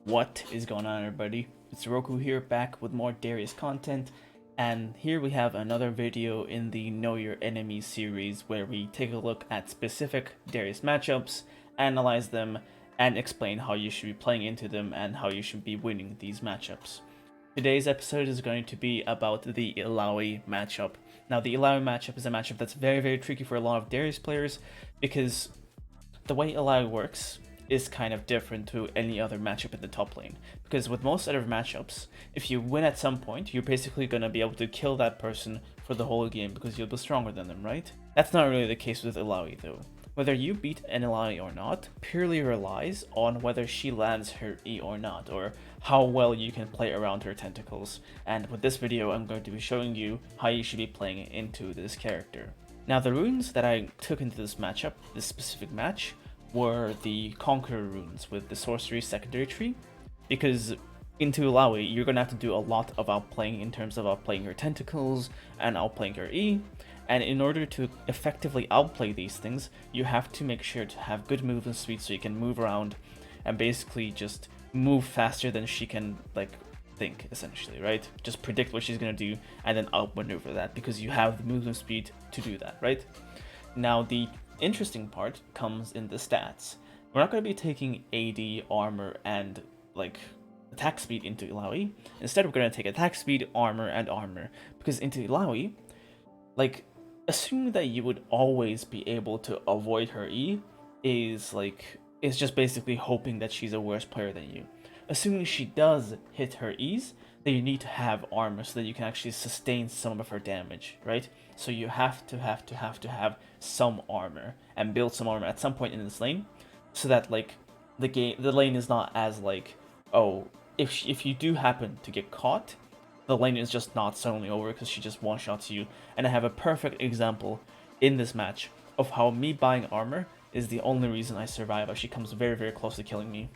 What is going on, everybody? It's Roku here, back with more Darius content, and here we have another video in the Know Your Enemy series where we take a look at specific Darius matchups, analyze them, and explain how you should be playing into them and how you should be winning these matchups. Today's episode is going to be about the Illaoi matchup. Now, the Illaoi matchup is a matchup that's very tricky for a lot of Darius players because the way Illaoi works is kind of different to any other matchup in the top lane. Because with most other matchups, if you win at some point, you're basically going to be able to kill that person for the whole game because you'll be stronger than them, right? That's not really the case with Illaoi though. Whether you beat an Illaoi or not purely relies on whether she lands her E or not, or how well you can play around her tentacles. And with this video, I'm going to be showing you how you should be playing into this character. Now, the runes that I took into this matchup, this specific match, were the Conqueror runes with the sorcery secondary tree, because into Illaoi you're gonna have to do a lot of outplaying in terms of outplaying your tentacles and outplaying your E, and in order to effectively outplay these things, you have to make sure to have good movement speed so you can move around and basically just move faster than she can think, essentially, right? Just predict what she's gonna do and then outmaneuver that because you have the movement speed to do that, right? Now, the interesting part comes in the stats. We're not going to be taking AD, armor, and attack speed into Illaoi. Instead, we're going to take attack speed, armor, and armor. Because into Illaoi, assuming that you would always be able to avoid her E is just basically hoping that she's a worse player than you. Assuming she does hit her E's, then you need to have armor so that you can actually sustain some of her damage, right? So you have to have some armor and build some armor at some point in this lane, so that the lane is not as oh, if you do happen to get caught, the lane is just not suddenly over because she just one-shots you. And I have a perfect example in this match of how me buying armor is the only reason I survive, as she comes very close to killing me.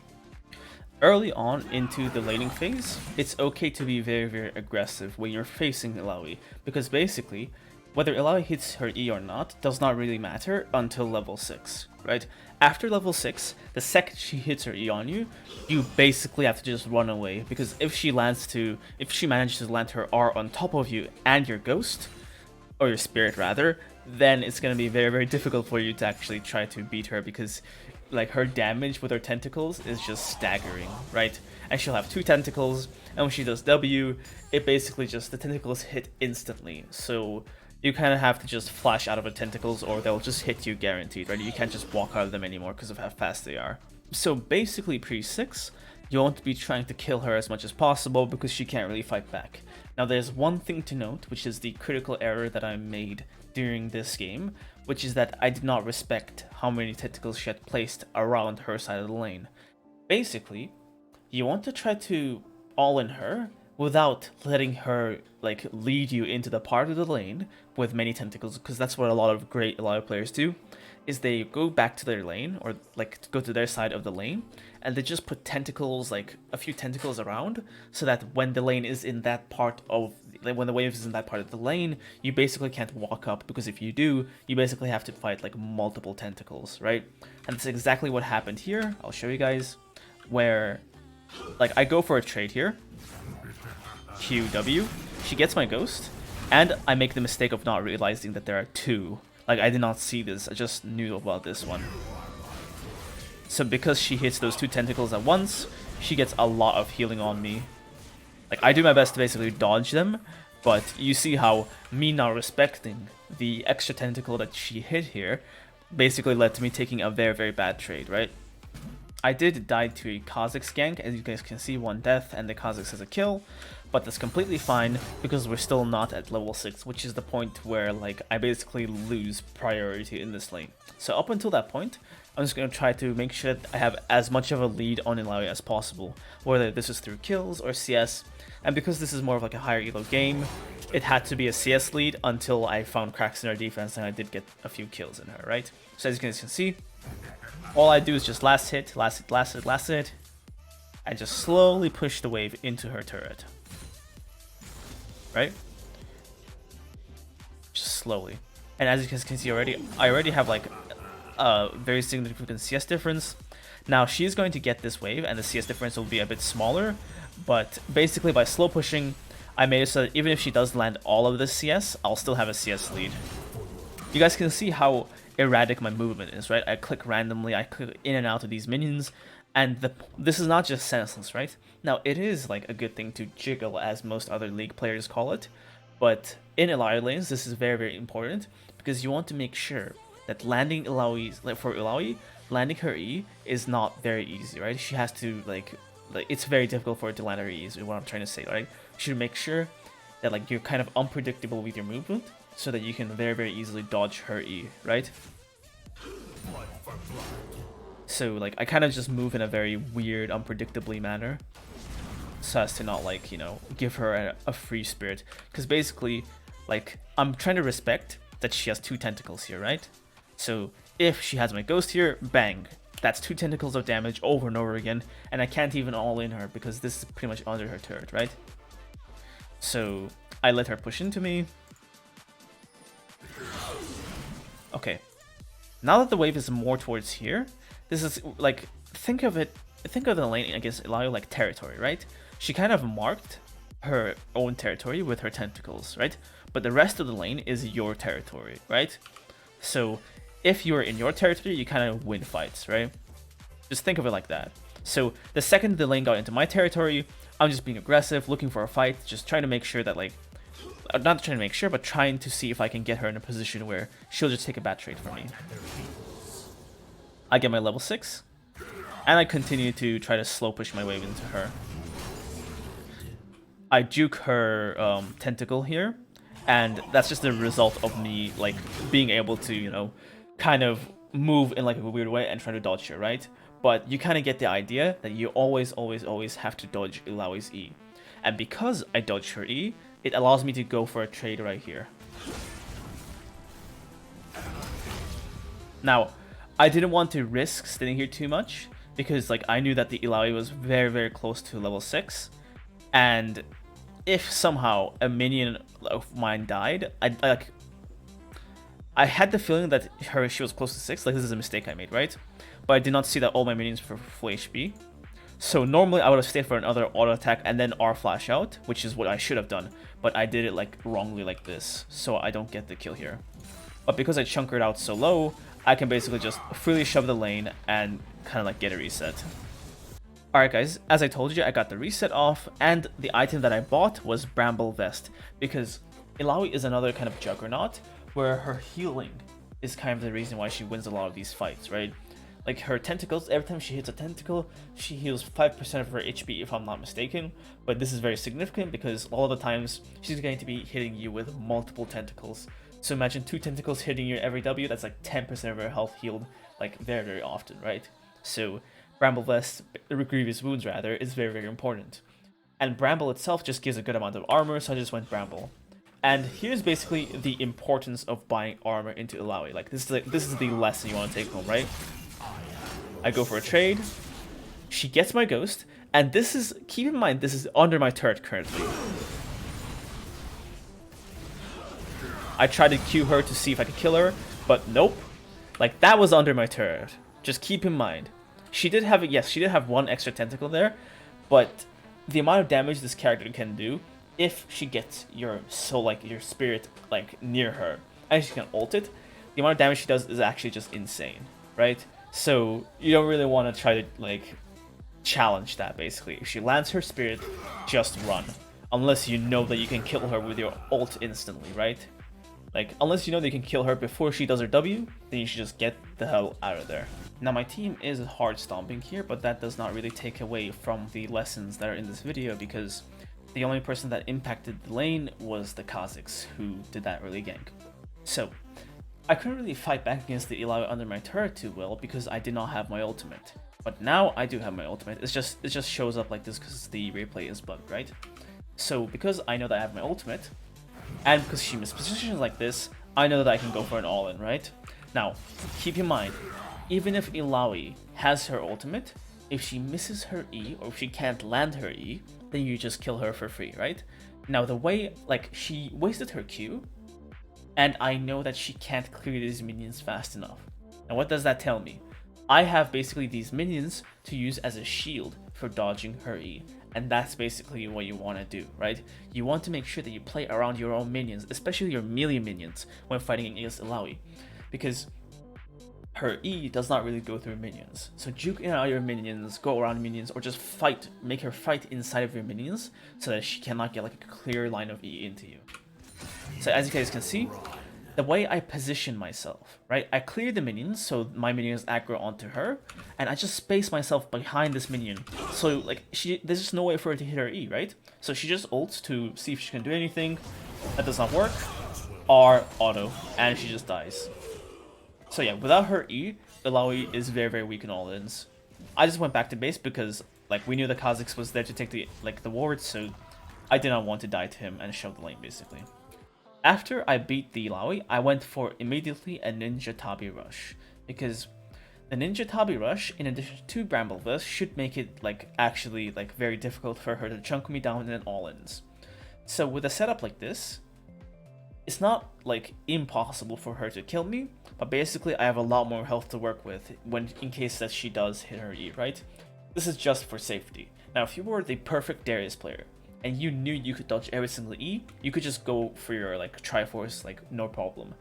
Early on into the laning phase, it's okay to be very aggressive when you're facing Illaoi, because basically, whether Illaoi hits her E or not does not really matter until level 6, right? After level 6, the second she hits her E on you, you basically have to just run away, because if she manages to land her R on top of you and your ghost, or your spirit rather, then it's going to be very difficult for you to actually try to beat her, because her damage with her tentacles is just staggering, right? And she'll have 2 tentacles, and when she does W, it basically just, the tentacles hit instantly, so you kind of have to just flash out of the tentacles or they'll just hit you guaranteed, right? You can't just walk out of them anymore because of how fast they are. So basically pre-6, you want to be trying to kill her as much as possible because she can't really fight back. Now, there's one thing to note, which is the critical error that I made during this game, which is that I did not respect how many tentacles she had placed around her side of the lane. Basically, you want to try to all-in her without letting her lead you into the part of the lane with many tentacles, because that's what a lot of great Illaoi players do, is they go back to their lane, or go to their side of the lane, and they just put tentacles, a few tentacles around, so that when the lane is in that part of, when the wave is in that part of the lane, you basically can't walk up, because if you do, you basically have to fight multiple tentacles, right? And that's exactly what happened here. I'll show you guys, where I go for a trade here, QW, she gets my ghost, and I make the mistake of not realizing that there are 2. I did not see this, I just knew about this one. So because she hits those 2 tentacles at once, she gets a lot of healing on me. I do my best to basically dodge them, but you see how me not respecting the extra tentacle that she hit here basically led to me taking a very bad trade, right? I did die to a Kha'Zix gank, as you guys can see, 1 death, and the Kha'Zix has a kill, but that's completely fine because we're still not at level 6, which is the point where I basically lose priority in this lane. So up until that point, I'm just going to try to make sure that I have as much of a lead on Illaoi as possible, whether this is through kills or CS, and because this is more of a higher elo game, it had to be a CS lead until I found cracks in her defense and I did get a few kills in her, right? So as you guys can see, all I do is just last hit, and just slowly push the wave into her turret. Right? Just slowly. And as you guys can see already, I already have a very significant CS difference. Now she's going to get this wave and the CS difference will be a bit smaller, but basically by slow pushing, I made it so that even if she does land all of this CS, I'll still have a CS lead. You guys can see how erratic my movement is, right? I click randomly, I click in and out of these minions, and this is not just senseless, right? Now, it is like a good thing to jiggle, as most other League players call it, but in Illaoi lanes, this is very, very important, because you want to make sure that landing Illaoi, like for Illaoi, landing her E is not very easy, right? She has to, like it's very difficult for her to land her E, is what I'm trying to say, right? You should make sure that like you're kind of unpredictable with your movement, so that you can very, very easily dodge her E, right? So like I kind of just move in a very weird, unpredictably manner, so as to not like, you know, give her a free spirit, because basically like I'm trying to respect that she has 2 tentacles here, right? So if she has my ghost here, bang, that's 2 tentacles of damage over and over again, and I can't even all in her because this is pretty much under her turret, right? So I let her push into me. Okay, now that the wave is more towards here, this is like, think of the lane against Illaoi like territory, right? She kind of marked her own territory with her tentacles, right? But the rest of the lane is your territory, right? So if you're in your territory, you kind of win fights, right? Just think of it like that. So the second the lane got into my territory, I'm just being aggressive, looking for a fight, just trying to make sure that like, not trying to make sure, but trying to see if I can get her in a position where she'll just take a bad trade from me. I get my level 6, and I continue to try to slow push my wave into her. I juke her tentacle here, and that's just the result of me like being able to, you know, kind of move in like a weird way and try to dodge her, right? But you kind of get the idea that you always have to dodge Illaoi's E. And because I dodge her E, it allows me to go for a trade right here. Now, I didn't want to risk staying here too much, because like I knew that the Illaoi was very, very close to level 6, and if somehow a minion of mine died, I had the feeling that she was close to 6, like this is a mistake I made, right? But I did not see that all my minions were full HP. So normally I would have stayed for another auto attack and then R flash out, which is what I should have done, but I did it like wrongly like this, so I don't get the kill here. But because I chunkered out so low, I can basically just freely shove the lane and kind of like get a reset. Alright guys, as I told you, I got the reset off, and the item that I bought was Bramble Vest, because Illaoi is another kind of juggernaut, where her healing is kind of the reason why she wins a lot of these fights, right? Like her tentacles, every time she hits a tentacle, she heals 5% of her HP if I'm not mistaken, but this is very significant because all of the times she's going to be hitting you with multiple tentacles. So imagine 2 tentacles hitting you every W, that's like 10% of her health healed, like very, very often, right? So Bramble Vest, Grievous Wounds rather, is very, very important. And Bramble itself just gives a good amount of armor, so I just went Bramble. And here's basically the importance of buying armor into Illaoi. Like this is the lesson you want to take home, right? I go for a trade, she gets my ghost, and this is, keep in mind, this is under my turret currently. I tried to Q her to see if I could kill her, but nope. Like that was under my turret. Just keep in mind. She did have, yes, she did have 1 extra tentacle there, but the amount of damage this character can do if she gets your soul, like your spirit, like near her, and she can ult it, the amount of damage she does is actually just insane, right? So you don't really want to try to like challenge that. Basically, if she lands her spirit, just run, unless you know that you can kill her with your ult instantly, right? Like unless you know that you can kill her before she does her W, then you should just get the hell out of there. Now my team is hard stomping here, but that does not really take away from the lessons that are in this video, because the only person that impacted the lane was the Kazakhs, who did that early gank. So I couldn't really fight back against the Illaoi under my turret too well because I did not have my ultimate. But now I do have my ultimate. It just shows up like this because the replay is bugged, right? So because I know that I have my ultimate, and because she mispositions like this, I know that I can go for an all-in, right? Now, keep in mind, even if Illaoi has her ultimate, if she misses her E, or if she can't land her E, then you just kill her for free, right? Now the way, like, she wasted her Q, and I know that she can't clear these minions fast enough. And what does that tell me? I have basically these minions to use as a shield for dodging her E. And that's basically what you want to do, right? You want to make sure that you play around your own minions, especially your melee minions, when fighting against Illaoi. Because her E does not really go through minions. So juke in and out your minions, go around minions, or just fight, make her fight inside of your minions so that she cannot get like a clear line of E into you. So as you guys can see, the way I position myself, right? I clear the minions so my minions aggro onto her, and I just space myself behind this minion. So like there's just no way for her to hit her E, right? So she just ults to see if she can do anything. That does not work. R auto, and she just dies. So yeah, without her E, Illaoi is very, very weak in all ins. I just went back to base because like we knew the Kha'Zix was there to take the ward, so I did not want to die to him and shove the lane basically. After I beat the Illaoi, I went for immediately a Ninja Tabi Rush, because the Ninja Tabi Rush, in addition to Bramble Vest, should make it like actually like very difficult for her to chunk me down in all-ins. So with a setup like this, it's not like impossible for her to kill me, but basically I have a lot more health to work with when in case that she does hit her E, right? This is just for safety. Now if you were the perfect Darius player, and you knew you could dodge every single E, you could just go for your like Triforce like no problem.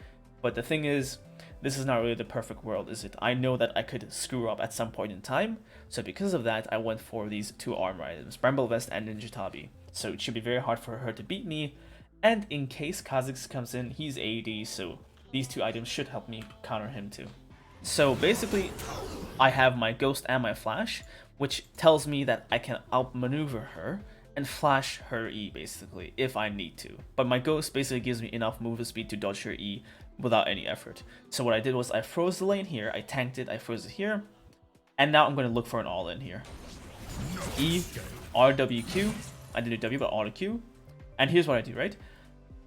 But the thing is, this is not really the perfect world, is it? I know that I could screw up at some point in time, so because of that I went for these two armor items, Bramble Vest and Ninja Tabi. So it should be very hard for her to beat me, and in case Kha'Zix comes in, he's AD, so these two items should help me counter him too. So basically, I have my Ghost and my Flash, which tells me that I can outmaneuver her and flash her E basically if I need to. But my Ghost basically gives me enough movement speed to dodge her E without any effort. So what I did was I froze the lane here, I tanked it, I froze it here, and now I'm going to look for an all-in here. E, RWQ, I didn't do W but auto Q, and here's what I do, right?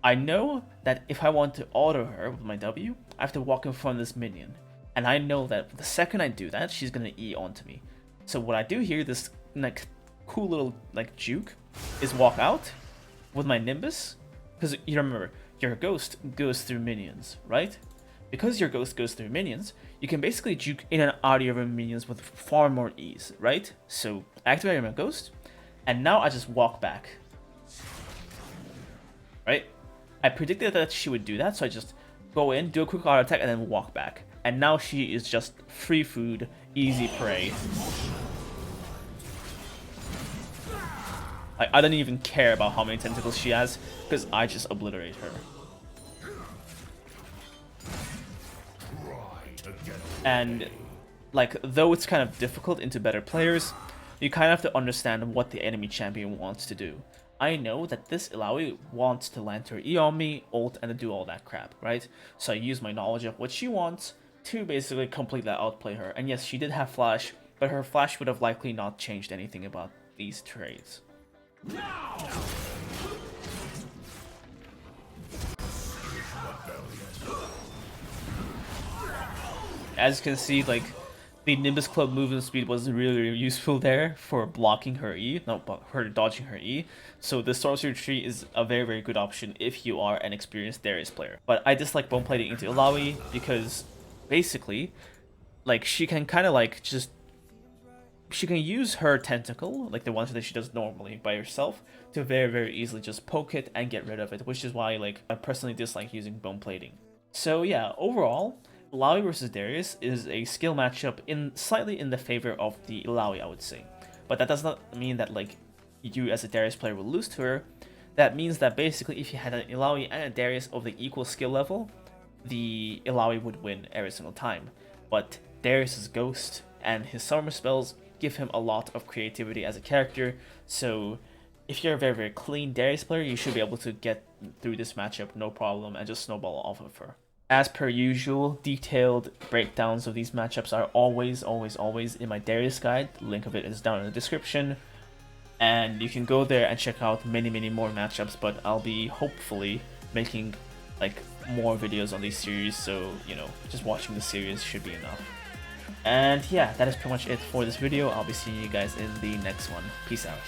I know that if I want to auto her with my W, I have to walk in front of this minion. And I know that the second I do that, she's going to E onto me. So what I do here, this like cool little like juke, is walk out with my Nimbus, because you remember your Ghost goes through minions, right? Because your Ghost goes through minions, you can basically juke in and out of your minions with far more ease, right? So I activate my Ghost, and now I just walk back, right? I predicted that she would do that, so I just go in, do a quick auto attack, and then walk back. And now she is just free food, easy prey. I don't even care about how many tentacles she has, because I just obliterate her. And like, though it's kind of difficult into better players, you kind of have to understand what the enemy champion wants to do. I know that this Illaoi wants to land her E on me, ult, and to do all that crap, right? So I use my knowledge of what she wants to basically completely outplay her. And yes, she did have flash, but her flash would have likely not changed anything about these trades. As you can see, like, the Nimbus Club movement speed was really, really useful there for blocking her E, her dodging her E. So the Sorcery Tree is a very, very good option if you are an experienced Darius player. But I dislike bone plating into Illaoi because basically, like, she can kind of like just, she can use her tentacle, like the ones that she does normally by herself, to very, very easily just poke it and get rid of it, which is why, like, I personally dislike using bone plating. So yeah, overall, Illaoi versus Darius is a skill matchup slightly in the favor of the Illaoi, I would say. But that does not mean that like you as a Darius player will lose to her. That means that basically if you had an Illaoi and a Darius of the equal skill level, the Illaoi would win every single time. But Darius's Ghost and his summer spells give him a lot of creativity as a character, so if you're a very, very clean Darius player, you should be able to get through this matchup no problem and just snowball off of her. As per usual, detailed breakdowns of these matchups are always in my Darius guide. The link of it is down in the description. And you can go there and check out many, many more matchups, but I'll be hopefully making like more videos on these series, so you know, just watching the series should be enough. And yeah, that is pretty much it for this video. I'll be seeing you guys in the next one. Peace out.